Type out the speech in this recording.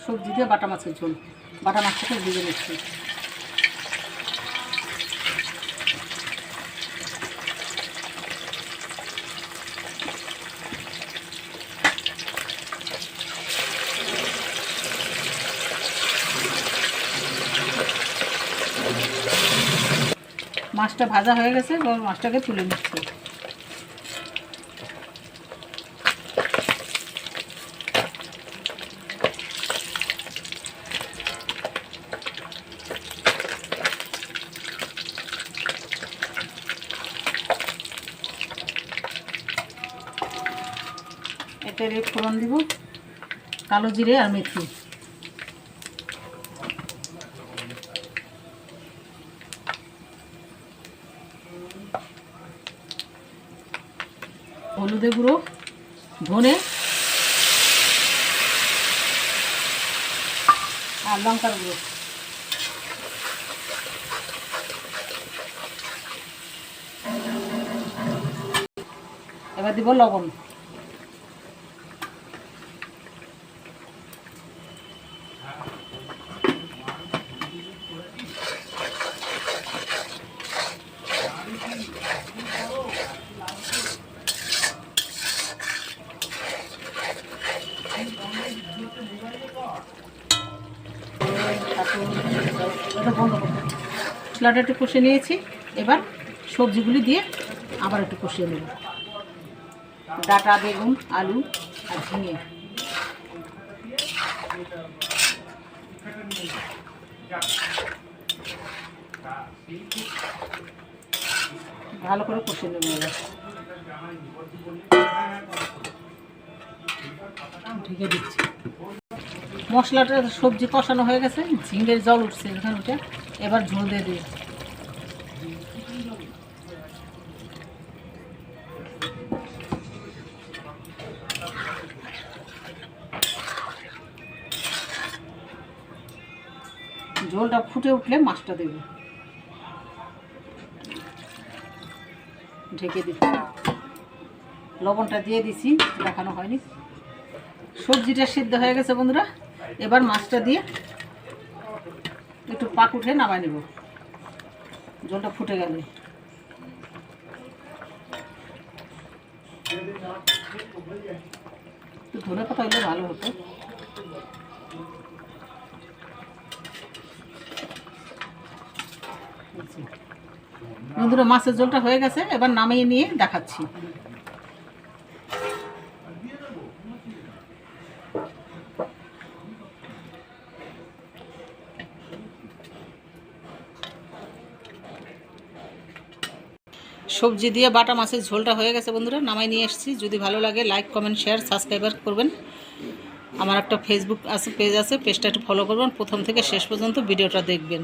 সবজি দিয়ে বাটা মাছের ঝোল, বাটা মাছটাকে ভেজে নিচ্ছি। মাছটা ভাজা হয়ে গেছে, এবার মাছটাকে তুলে নিচ্ছি। এতে ফোড়ন দিব কালো জিরে আর মেথি, হলুদের গুঁড়ো, ধনে আর লঙ্কার গুঁড়ো। এবার দিব লবণ। মশলাটা একটু কষে নিয়েছি, এবার সবজিগুলি দিয়ে আবার একটু কষিয়ে নেব। ডাঁটা, বেগুন, আলু আর ঝিঙে ভালো করে কষিয়ে নেব। এবার ঢেকে দিচ্ছি। মশলাটা সবজি কষানো হয়ে গেছে, ঝিঙের জল উঠছে এখানে উঠে, এবার ঝোল দিয়ে দিই। ঝোলটা ফুটে উঠলে মাছটা দেব, ঢেকে দিচ্ছি। লবণটা দিয়ে দিছি, দেখানো হয়নি। সবজিটা সিদ্ধ হয়ে গেছে বন্ধুরা, এবার মাছটা দিয়ে একটু পাক উঠে নামাই নেব, জলটা ফুটে গেলে। একটু ধনে পাতা হলে ভালো হতো। বন্ধুরা মাছের ঝোলটা হয়ে গেছে, এবার নামিয়ে নিয়ে দেখাচ্ছি। সবজি দিয়ে বাটা মাছের ঝোলটা হয়ে গেছে বন্ধুরা, নামাই নিয়ে এসেছি। যদি ভালো লাগে লাইক, কমেন্ট, শেয়ার, সাবস্ক্রাইবার করবেন। আমার একটা ফেসবুক আছে, পেজ আছে, পেজটা একটু ফলো করবেন। প্রথম থেকে শেষ পর্যন্ত ভিডিওটা দেখবেন।